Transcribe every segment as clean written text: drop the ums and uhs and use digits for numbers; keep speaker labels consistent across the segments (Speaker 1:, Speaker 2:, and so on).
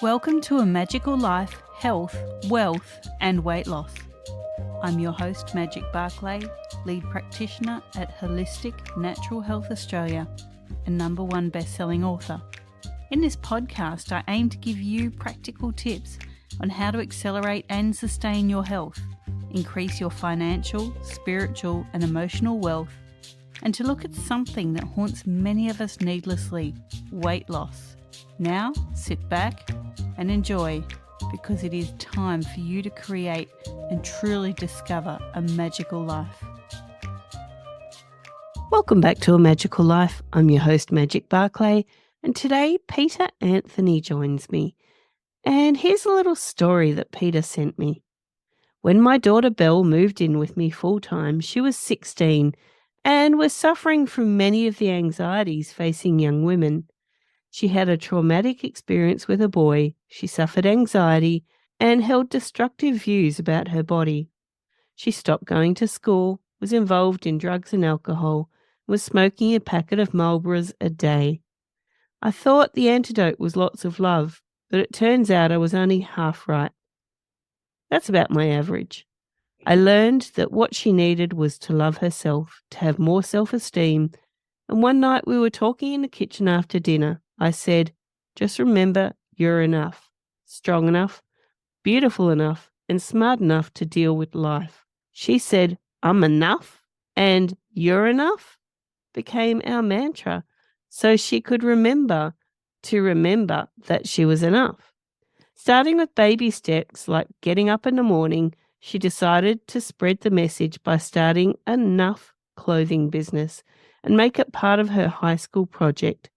Speaker 1: Welcome to A Magical Life, Health, Wealth and Weight Loss. I'm your host, Magic Barclay, lead practitioner at Holistic Natural Health Australia and #1 best-selling author. In this podcast, I aim to give you practical tips on how to accelerate and sustain your health, increase your financial, spiritual and emotional wealth, and to look at something that haunts many of us needlessly, weight loss. Now, sit back and enjoy, because it is time for you to create and truly discover a magical life. Welcome back to A Magical Life. I'm your host, Magic Barclay, and today Peter Anthony joins me. And here's a little story that Peter sent me. When my daughter Belle moved in with me full-time, she was 16 and was suffering from many of the anxieties facing young women. She had a traumatic experience with a boy, she suffered anxiety, and held destructive views about her body. She stopped going to school, was involved in drugs and alcohol, was smoking a packet of Marlboros a day. I thought the antidote was lots of love, but it turns out I was only half right. That's about my average. I learned that what she needed was to love herself, to have more self-esteem, and one night we were talking in the kitchen after dinner. I said, just remember you're enough, strong enough, beautiful enough, and smart enough to deal with life. She said, I'm enough, and you're enough became our mantra, so she could remember that she was enough. Starting with baby steps like getting up in the morning, she decided to spread the message by starting a Nuff clothing business and make it part of her high school project.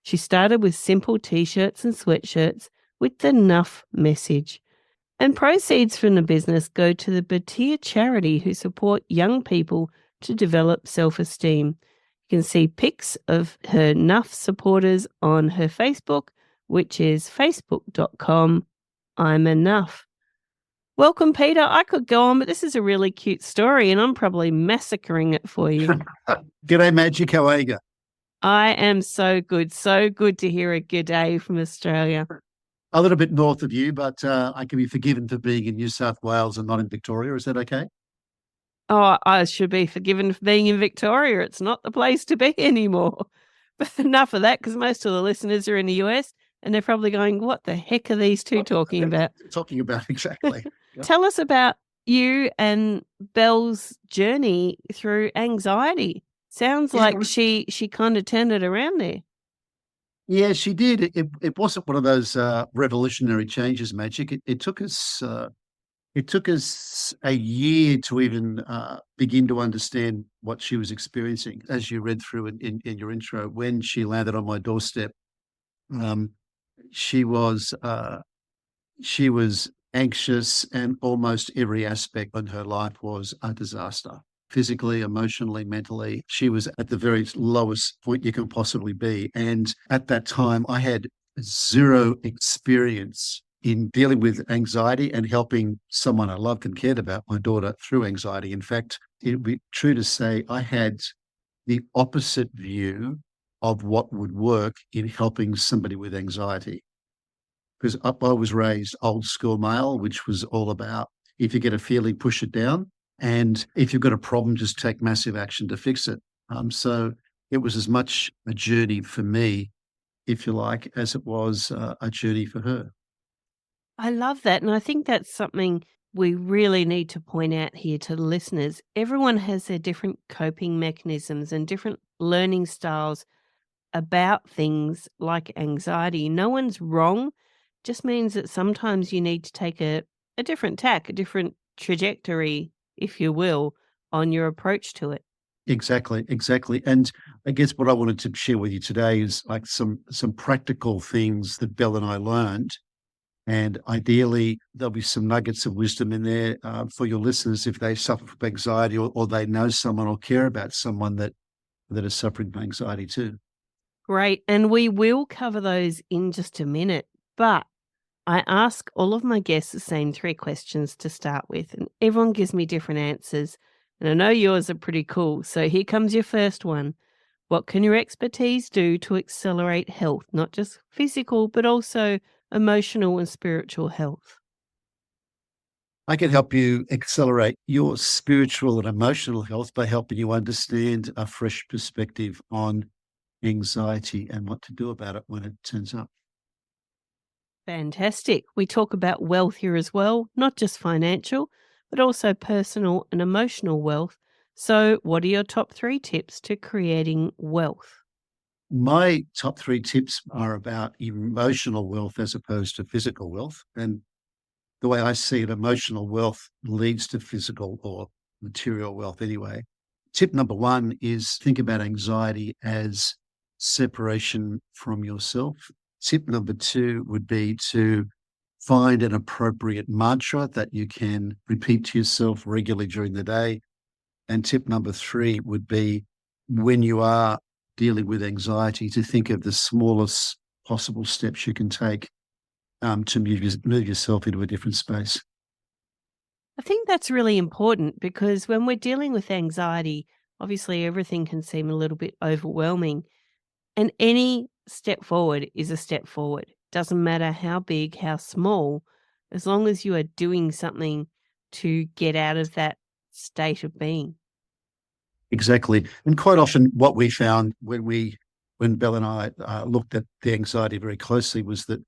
Speaker 1: She started with simple t-shirts and sweatshirts with the Nuff message. And proceeds from the business go to the Batia Charity, who support young people to develop self-esteem. You can see pics of her Nuff supporters on her Facebook, which is facebook.com. I'm enough. Welcome, Peter. I could go on, but this is a really cute story and I'm probably massacring it for you.
Speaker 2: G'day, Magic. How are you?
Speaker 1: I am so good. So good to hear a g'day from Australia.
Speaker 2: A little bit north of you, but I can be forgiven for being in New South Wales and not in Victoria. Is that okay?
Speaker 1: Oh, I should be forgiven for being in Victoria. It's not the place to be anymore. But enough of that, because most of the listeners are in the US and they're probably going, what the heck are these two talking about?
Speaker 2: Talking about, exactly. Yep.
Speaker 1: Tell us about you and Belle's journey through anxiety. Sounds like she kind of turned it around there.
Speaker 2: Yeah, she did. It wasn't one of those revolutionary changes, Magic. It took us a year to even begin to understand what she was experiencing. As you read through in your intro, when she landed on my doorstep, she was anxious, and almost every aspect in her life was a disaster. Physically, emotionally, mentally, she was at the very lowest point you can possibly be. And at that time, I had zero experience in dealing with anxiety and helping someone I loved and cared about, my daughter, through anxiety. In fact, it would be true to say I had the opposite view of what would work in helping somebody with anxiety. Because I was raised old school male, which was all about, if you get a feeling, push it down. And if you've got a problem, just take massive action to fix it. So it was as much a journey for me, if you like, as it was a journey for her.
Speaker 1: I love that. And I think that's something we really need to point out here to the listeners. Everyone has their different coping mechanisms and different learning styles about things like anxiety. No one's wrong. Just means that sometimes you need to take a different tack, a different trajectory, if you will, on your approach to it.
Speaker 2: Exactly. And I guess what I wanted to share with you today is like some practical things that Belle and I learned. And ideally, there'll be some nuggets of wisdom in there for your listeners if they suffer from anxiety or they know someone or care about someone that is suffering from anxiety too.
Speaker 1: Great. And we will cover those in just a minute. But I ask all of my guests the same 3 questions to start with, and everyone gives me different answers. And I know yours are pretty cool. So here comes your first one. What can your expertise do to accelerate health, not just physical, but also emotional and spiritual health?
Speaker 2: I can help you accelerate your spiritual and emotional health by helping you understand a fresh perspective on anxiety and what to do about it when it turns up.
Speaker 1: Fantastic. We talk about wealth here as well, not just financial, but also personal and emotional wealth. So, what are your top 3 tips to creating wealth?
Speaker 2: My top 3 tips are about emotional wealth as opposed to physical wealth. And the way I see it, emotional wealth leads to physical or material wealth anyway. Tip number 1 is think about anxiety as separation from yourself. Tip number 2 would be to find an appropriate mantra that you can repeat to yourself regularly during the day. And tip number 3 would be when you are dealing with anxiety, to think of the smallest possible steps you can take to move yourself into a different space.
Speaker 1: I think that's really important because when we're dealing with anxiety, obviously everything can seem a little bit overwhelming, and any step forward is a step forward. Doesn't matter how big, how small, as long as you are doing something to get out of that state of being.
Speaker 2: Exactly. And quite often what we found when Belle and I looked at the anxiety very closely was that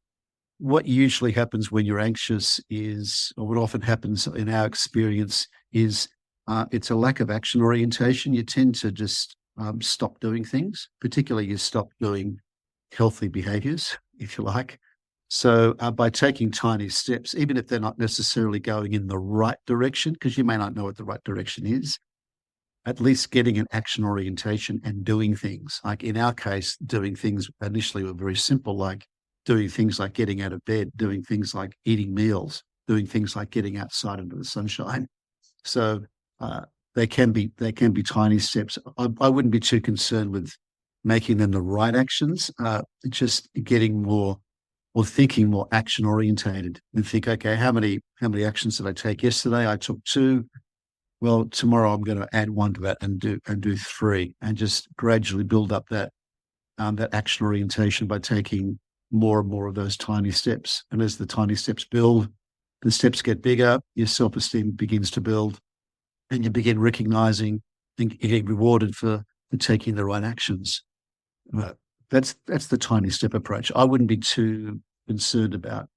Speaker 2: what usually happens when you're anxious is, or what often happens in our experience is, it's a lack of action orientation. You tend to just stop doing things, particularly you stop doing healthy behaviors, if you like. So by taking tiny steps, even if they're not necessarily going in the right direction, because you may not know what the right direction is, at least getting an action orientation and doing things. Like in our case, doing things initially were very simple, like doing things like getting out of bed, doing things like eating meals, doing things like getting outside into the sunshine. So they can be tiny steps. I wouldn't be too concerned with making them the right actions. Just getting more or thinking more action orientated and think, okay, how many actions did I take yesterday? I took 2. Well, tomorrow I'm going to add 1 to that and do 3, and just gradually build up that action orientation by taking more and more of those tiny steps. And as the tiny steps build, the steps get bigger, your self-esteem begins to build, and you begin recognizing and getting rewarded for taking the right actions. That's the tiny step approach. I wouldn't be too concerned about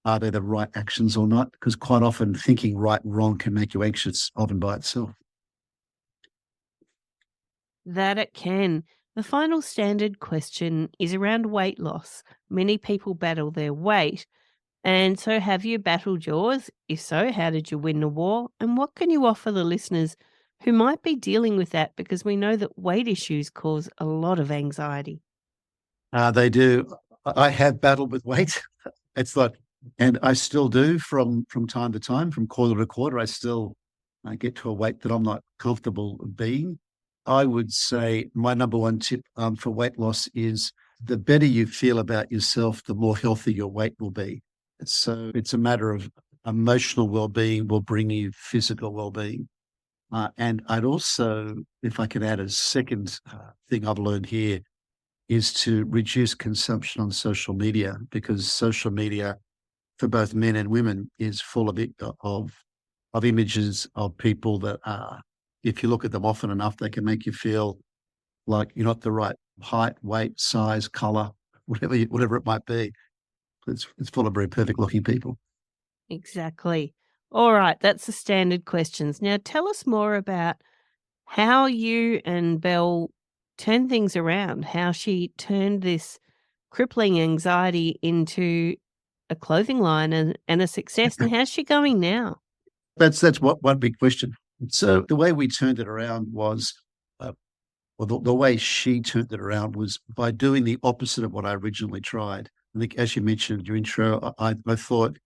Speaker 2: are they the right actions or not, because quite often thinking right and wrong can make you anxious often by itself.
Speaker 1: That it can. The final standard question is around weight loss. Many people battle their weight. And so, have you battled yours? If so, how did you win the war? And what can you offer the listeners who might be dealing with that? Because we know that weight issues cause a lot of anxiety.
Speaker 2: They do. I have battled with weight. It's like, and I still do from time to time, from quarter to quarter. I get to a weight that I'm not comfortable being. I would say my number 1 tip for weight loss is the better you feel about yourself, the more healthy your weight will be. So it's a matter of emotional well-being will bring you physical well-being. And I'd also, if I could add a second thing I've learned here, is to reduce consumption on social media, because social media for both men and women is full of images of people that are, if you look at them often enough, they can make you feel like you're not the right height, weight, size, color, whatever it might be. It's full of very perfect looking people.
Speaker 1: Exactly. All right, that's the standard questions. Now, tell us more about how you and Belle turned things around, how she turned this crippling anxiety into a clothing line and a success, and how's she going now?
Speaker 2: That's what one big question. So the way we turned it around was, well, the way she turned it around was by doing the opposite of what I originally tried. I think, as you mentioned in your intro, I thought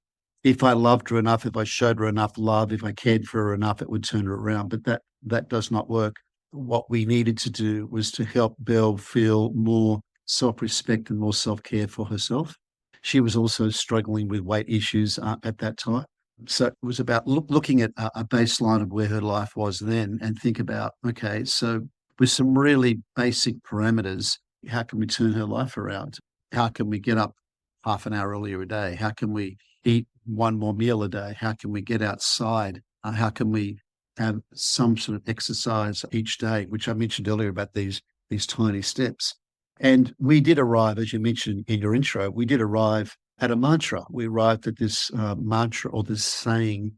Speaker 2: if I loved her enough, if I showed her enough love, if I cared for her enough, it would turn her around. But that does not work. What we needed to do was to help Belle feel more self-respect and more self-care for herself. She was also struggling with weight issues at that time. So it was about looking at a baseline of where her life was then and think about, okay, so with some really basic parameters, how can we turn her life around? How can we get up half an hour earlier a day? How can we eat one more meal a day? How can we get outside? How can we have some sort of exercise each day, which I mentioned earlier about these tiny steps. And we did arrive, as you mentioned in your intro, we did arrive at a mantra. We arrived at this mantra, or this saying,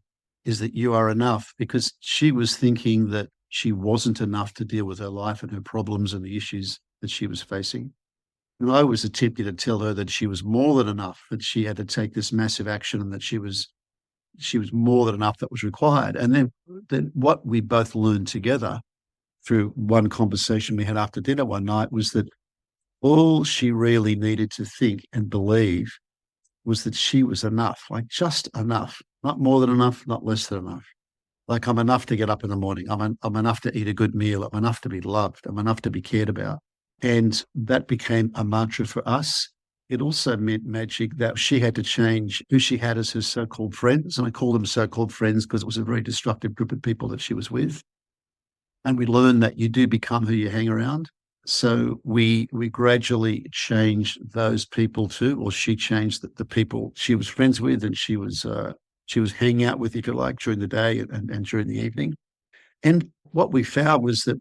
Speaker 2: is that you are enough, because she was thinking that she wasn't enough to deal with her life and her problems and the issues that she was facing. And I was attempting to tell her that she was more than enough, that she had to take this massive action, and that she was more than enough that was required. And then what we both learned together through one conversation we had after dinner one night was that all she really needed to think and believe was that she was enough, like just enough, not more than enough, not less than enough. Like, I'm enough to get up in the morning. I'm enough to eat a good meal. I'm enough to be loved. I'm enough to be cared about. And that became a mantra for us. It also meant, Magic, that she had to change who she had as her so-called friends. And I call them so-called friends because it was a very destructive group of people that she was with. And we learned that you do become who you hang around. So we gradually changed those people too, or she changed the people she was friends with, and she was hanging out with, if you like, during the day and during the evening. And what we found was that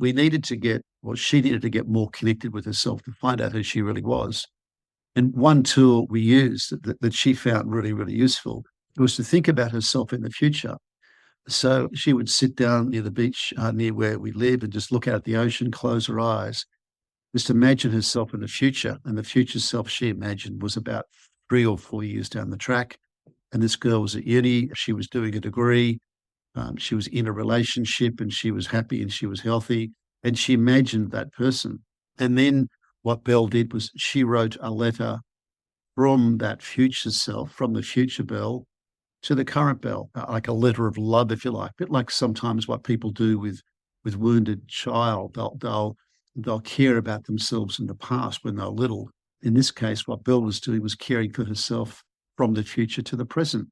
Speaker 2: she needed to get more connected with herself to find out who she really was. And one tool we used that she found really, really useful was to think about herself in the future. So she would sit down near the beach, near where we live, and just look out at the ocean, close her eyes, just imagine herself in the future. And the future self she imagined was about 3 or 4 years down the track. And this girl was at uni. She was doing a degree. She was in a relationship, and she was happy and she was healthy. And she imagined that person. And then what Belle did was she wrote a letter from that future self, from the future Belle, to the current Belle, like a letter of love, if you like. A bit like sometimes what people do with wounded child. They'll care about themselves in the past when they're little. In this case, what Belle was doing was caring for herself from the future to the present,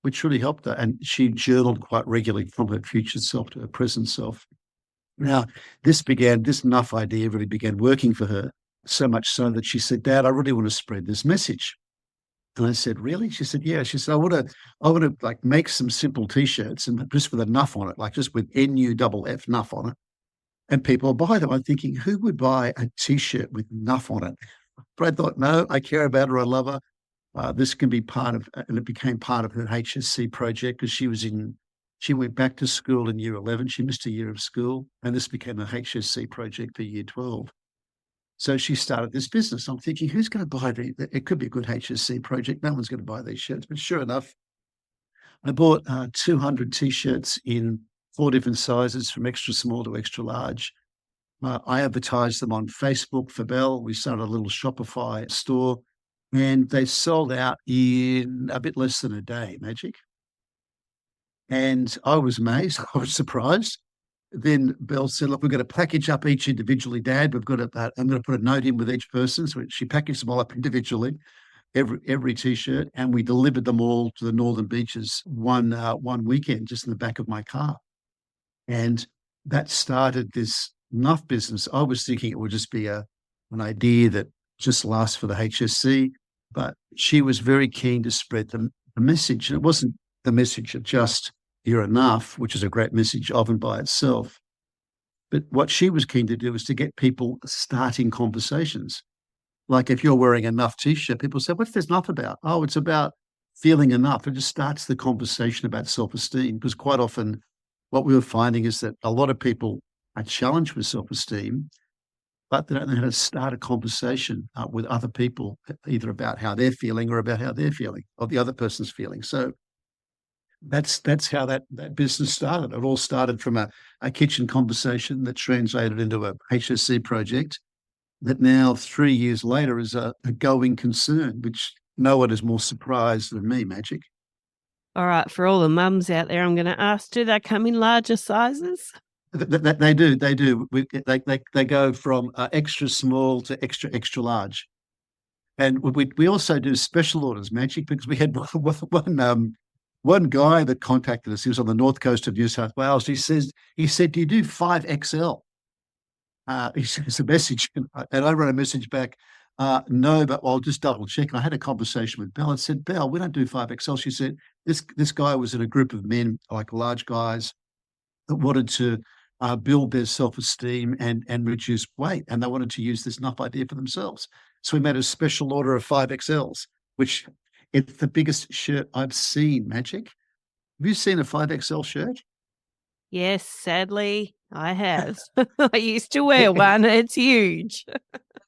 Speaker 2: which really helped her. And she journaled quite regularly from her future self to her present self. Now, this Nuff idea really began working for her, so much so that she said, "Dad, I really want to spread this message." And I said, "Really?" She said, "Yeah." She said, I want to like make some simple T-shirts and just with a Nuff on it, like just with Nuff Nuff on it. And people will buy them. I'm thinking, who would buy a T-shirt with Nuff on it? But I thought, no, I care about her. I love her. This can be part of, and it became part of her HSC project, because she went back to school in year 11. She missed a year of school, and this became a HSC project for year 12. So she started this business. I'm thinking, who's going to buy it could be a good HSC project. No one's going to buy these shirts. But sure enough, I bought 200 T-shirts in 4 different sizes, from extra small to extra large. I advertised them on Facebook for Belle. We started a little Shopify store, and they sold out in a bit less than a day, Magic. And I was amazed. I was surprised. Then Belle said, "Look, we're going to package up each individually, Dad. I'm going to put a note in with each person." So she packaged them all up individually, every T-shirt, and we delivered them all to the Northern Beaches one weekend, just in the back of my car. And that started this Nuff business. I was thinking it would just be an idea that just lasts for the HSC, but she was very keen to spread the message. And it wasn't the message of just "you're enough," which is a great message of and by itself. But what she was keen to do was to get people starting conversations. Like, if you're wearing a Nuff T-shirt, people say, "What's this Nuff about?" "Oh, it's about feeling enough." It just starts the conversation about self-esteem, because quite often what we were finding is that a lot of people are challenged with self-esteem, but they don't know how to start a conversation with other people, either about how they're feeling or about how they're feeling, or the other person's feeling. So that's how that business started. It all started from a kitchen conversation that translated into a HSC project that now, 3 years later, is a going concern, which no one is more surprised than me, Magic.
Speaker 1: All right, for all the mums out there, I'm going to ask, do they come in larger sizes?
Speaker 2: They do. They go from extra small to extra large. And we also do special orders, Magic, because we had one guy that contacted us. He was on the north coast of New South Wales. He said, "Do you do 5XL?" He sends a message, and I wrote a message back. No, but I'll just double check. I had a conversation with Belle and said, Belle, we don't do 5XL. She said, this guy was in a group of men, like large guys, that wanted to build their self-esteem and reduce weight. And they wanted to use this Nuff idea for themselves. So we made a special order of 5XLs, which it's the biggest shirt I've seen, Magic. Have you seen a 5XL shirt?
Speaker 1: Yes, sadly, I have. I used to wear one. It's huge.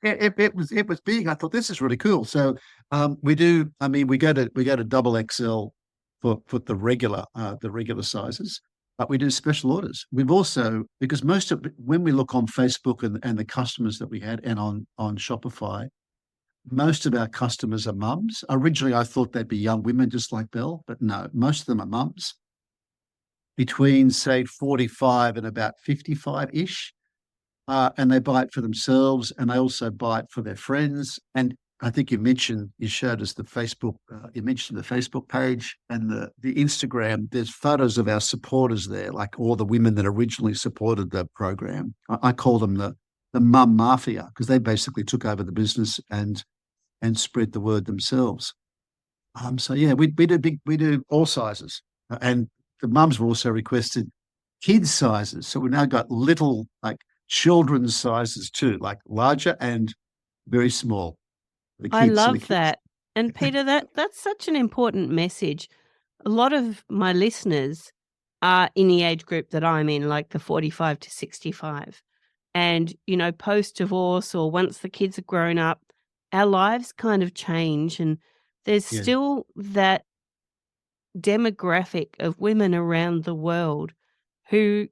Speaker 2: It was big. I thought this is really cool. So we do. I mean, we go to double XL for the regular sizes, but we do special orders. We've also, because most of when we look on Facebook and the customers that we had and on Shopify, most of our customers are mums. Originally, I thought they'd be young women just like Belle, but no, most of them are mums between say 45 and about 55-ish. And they buy it for themselves, and they also buy it for their friends. And I think you showed us the Facebook, you mentioned the Facebook page and the Instagram. There's photos of our supporters there, like all the women that originally supported the program. I call them the mum mafia, because they basically took over the business and spread the word themselves. So yeah, we do all sizes, and the mums were also requested kids sizes. So we've now got little like children's sizes too, like larger and very small.
Speaker 1: I love that. And Peter, that's such an important message. A lot of my listeners are in the age group that I'm in, like the 45 to 65. And, post-divorce or once the kids are grown up, our lives kind of change. And there's still that demographic of women around the world who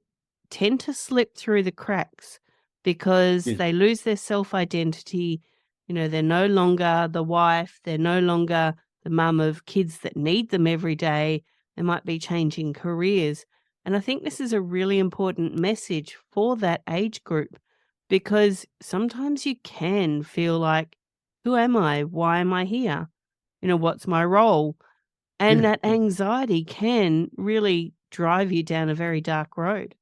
Speaker 1: tend to slip through the cracks because they lose their self-identity. They're no longer the wife. They're no longer the mum of kids that need them every day. They might be changing careers. And I think this is a really important message for that age group, because sometimes you can feel like, who am I? Why am I here? What's my role? And that anxiety can really drive you down a very dark road.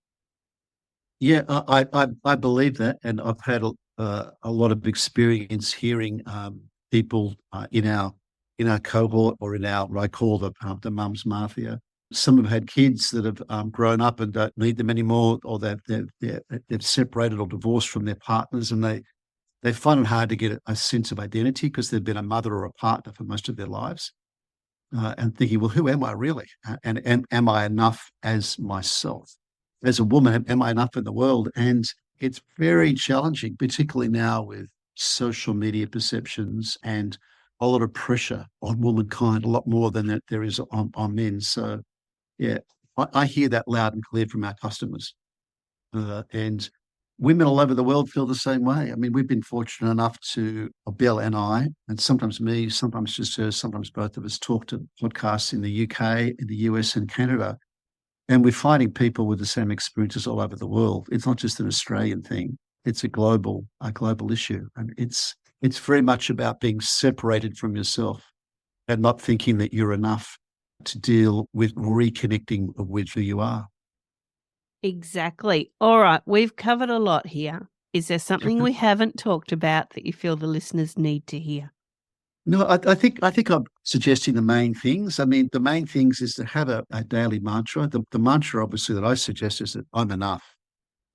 Speaker 2: Yeah, I believe that, and I've had a lot of experience hearing people in our cohort or in our what I call the mums mafia. Some have had kids that have grown up and don't need them anymore, or they've separated or divorced from their partners, and they find it hard to get a sense of identity because they've been a mother or a partner for most of their lives, and thinking, well, who am I really, and am I enough as myself? As a woman, am I enough in the world? And it's very challenging, particularly now with social media perceptions and a lot of pressure on womankind, a lot more than that there is on men. So, yeah, I hear that loud and clear from our customers. And women all over the world feel the same way. I mean, we've been fortunate enough to, Belle and I, and sometimes me, sometimes just her, sometimes both of us, talk to podcasts in the UK, in the US and Canada. And we're finding people with the same experiences all over the world. It's not just an Australian thing. It's a global issue. And it's very much about being separated from yourself and not thinking that you're enough to deal with reconnecting with who you are.
Speaker 1: Exactly. All right. We've covered a lot here. Is there something we haven't talked about that you feel the listeners need to hear?
Speaker 2: No, I think I'm suggesting the main things. I mean, the main things is to have a daily mantra. The mantra, obviously, that I suggest is that I'm enough.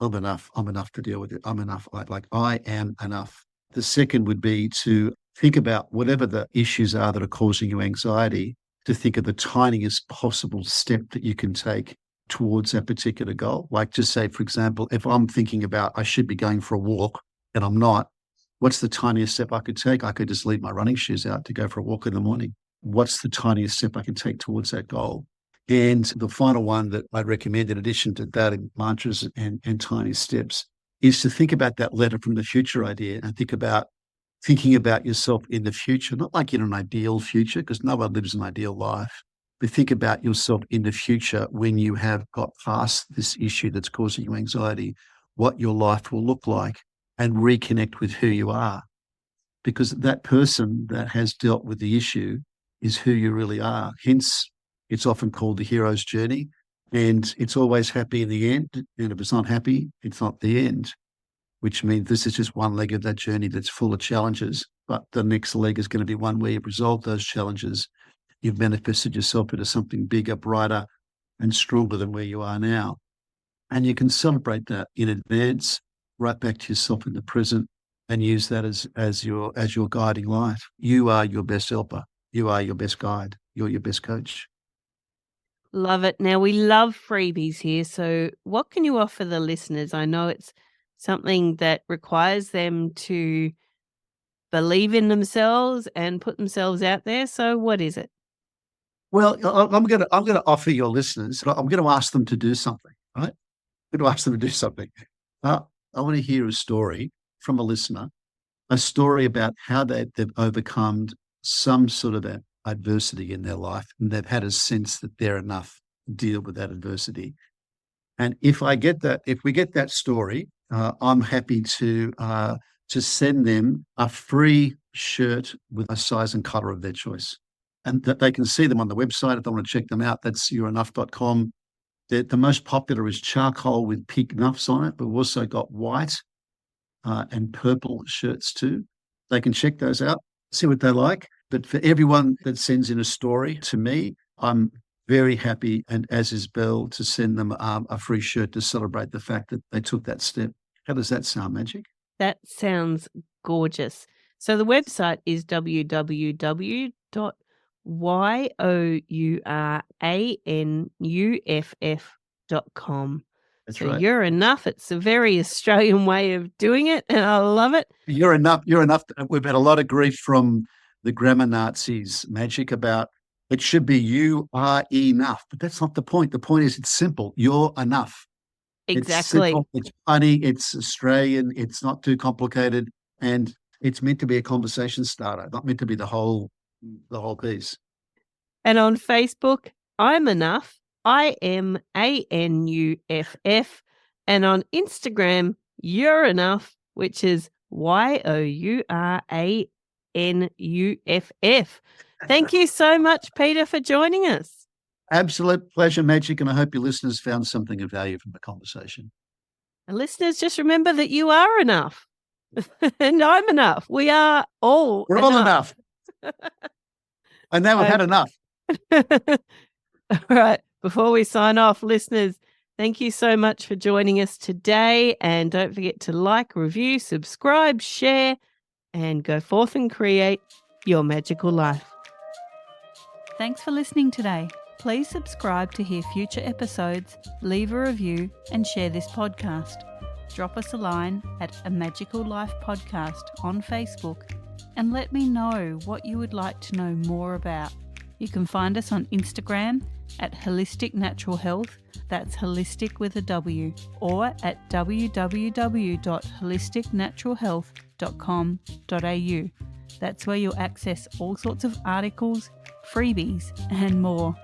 Speaker 2: I'm enough. I'm enough to deal with it. I'm enough. Like I am enough. The second would be to think about whatever the issues are that are causing you anxiety, to think of the tiniest possible step that you can take towards that particular goal. Like, just say, for example, if I'm thinking about I should be going for a walk and I'm not, what's the tiniest step I could take? I could just leave my running shoes out to go for a walk in the morning. What's the tiniest step I can take towards that goal? And the final one that I'd recommend, in addition to that, mantras and tiny steps, is to think about that letter from the future idea and thinking about yourself in the future, not like in an ideal future, because no one lives an ideal life, but think about yourself in the future when you have got past this issue that's causing you anxiety, what your life will look like, and reconnect with who you are. Because that person that has dealt with the issue is who you really are. Hence, it's often called the hero's journey, and it's always happy in the end. And if it's not happy, it's not the end. which means this is just one leg of that journey that's full of challenges. But the next leg is going to be one where you've resolved those challenges. You've manifested yourself into something bigger, brighter, and stronger than where you are now. And you can celebrate that in advance, right back to yourself in the present, and use that as your guiding light. You are your best helper. You are your best guide. You're your best coach.
Speaker 1: Love it. Now, we love freebies here. So what can you offer the listeners? I know it's something that requires them to believe in themselves and put themselves out there. So what is it?
Speaker 2: Well, I'm going to offer your listeners, I'm going to ask them to do something, right? I'm going to ask them to do something. I want to hear a story from a listener, a story about how they've overcome some sort of adversity in their life, and they've had a sense that they're enough to deal with that adversity. And if we get that story, I'm happy to send them a free shirt with a size and color of their choice. And that they can see them on the website if they want to check them out. That's you'reenough.com. The most popular is charcoal with pink Nuffs on it, but we've also got white and purple shirts too. They can check those out, see what they like. But for everyone that sends in a story to me, I'm very happy, and as is Belle, to send them a free shirt to celebrate the fact that they took that step. How does that sound, Magic?
Speaker 1: That sounds gorgeous. So the website is www.youreenough.com.
Speaker 2: That's
Speaker 1: so
Speaker 2: right.
Speaker 1: You're Enough. It's a very Australian way of doing it, and I love it.
Speaker 2: You're enough. You're enough. We've had a lot of grief from the grammar Nazis, Magic, about it should be you are enough. But that's not the point. The point is it's simple. You're enough.
Speaker 1: Exactly.
Speaker 2: It's simple, it's funny, it's Australian, it's not too complicated, and it's meant to be a conversation starter, not meant to be the whole piece.
Speaker 1: And on Facebook, I'm Enough, IMANUFF, and on Instagram, You're Enough, which is YOURANUFF. Thank you so much, Peter, for joining us.
Speaker 2: Absolute pleasure, Magic, and I hope your listeners found something of value from the conversation.
Speaker 1: And listeners, just remember that you are enough. And I'm enough. We're all
Speaker 2: enough. And now we've had enough.
Speaker 1: All right. Before we sign off, listeners, thank you so much for joining us today. And don't forget to like, review, subscribe, share, and go forth and create your magical life.
Speaker 3: Thanks for listening today. Please subscribe to hear future episodes, leave a review, and share this podcast. Drop us a line at A Magical Life Podcast on Facebook and let me know what you would like to know more about. You can find us on Instagram at Holistic Natural Health, that's holistic with a W, or at www.holisticnaturalhealth.com.au. That's where you'll access all sorts of articles, freebies, and more.